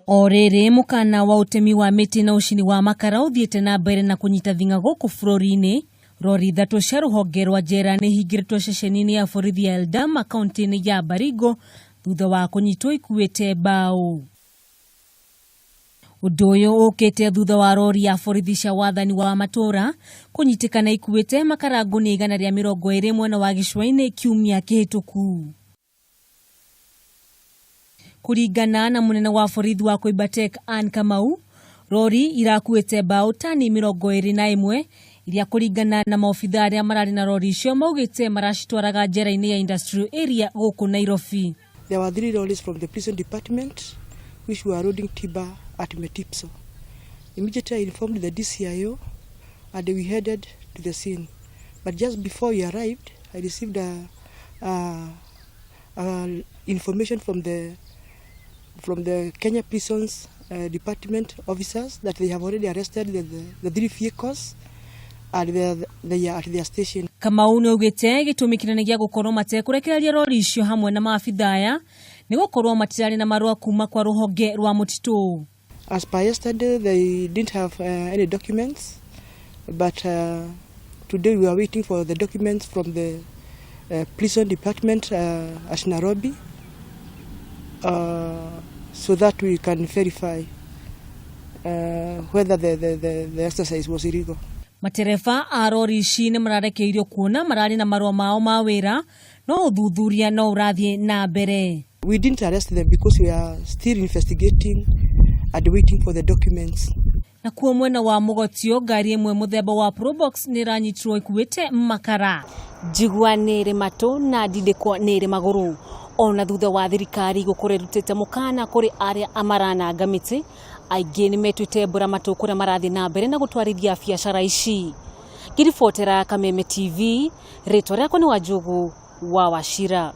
Orere mukana wa utemi wa miti na ucini wa makara uthiete na mbere na kunyita thinga guku bururi-ini. Rori ithatu cia ruhonge rwa njera ni hingiritwo ceceni-ini ya borithi ya Eldama kaunti-ini ya Baringo thutha wa kunyitwo ikuite mbao. Undu uyu ukite thutha wa rori ya borithi cia wathani wa matura kunyitikana ikuite makara nguni 120 mwena wa gicua-ini kiumia kihituku. Kuringana na munene wa borithi wa Koibatek Ann Kamau, rori irakuite mbao tani 21 iria kuringana na maofitha aria marari na rori icio maugite maracitwaraga njera-ini ya industrial area guku Nairobi. There were 3 lorries from the prison department which were loading timber at Metipso. Immediately I informed the DCIO and we headed to the scene. But just before we arrived, I received information from the Kenya Prisons Department officers that they have already arrested the 3 vehicles and they are at their station. Kamau niugite gitumi kinene gia gukorwo matekurekereria rori icio hamwe na maafitha aya ni gukorwo matirari na marua kuma kwa ruhonge rwa mutitu. As per yesterday, they didn't have any documents, but today we are waiting for the documents from the prison department at Nairobi so that we can verify whether the exercise was illegal. Matereba a rori ici ni mararekeirio kuona marari na marua mao ma wira no uthuthuria no urathie na mbere. We didn't arrest them because we are still investigating and waiting for the documents. Na kuo mwena wa Mugotio ngari imwe muthemba wa Probox ni ranyitirwo ikuite makara. Jigwa nere mato na didekwa nere maguru. Ona thutha wa thirikari gukore rutete mukana kuri aria amarana ngamiti aingĩ nĩ metwĩte mbura matũ kũrĩa marathi na mbere na gũtwarithia biacara ici. Ngiribotera Kameme TV, rĩtwa rĩakwa nĩ Wanjũgu wa Wachira.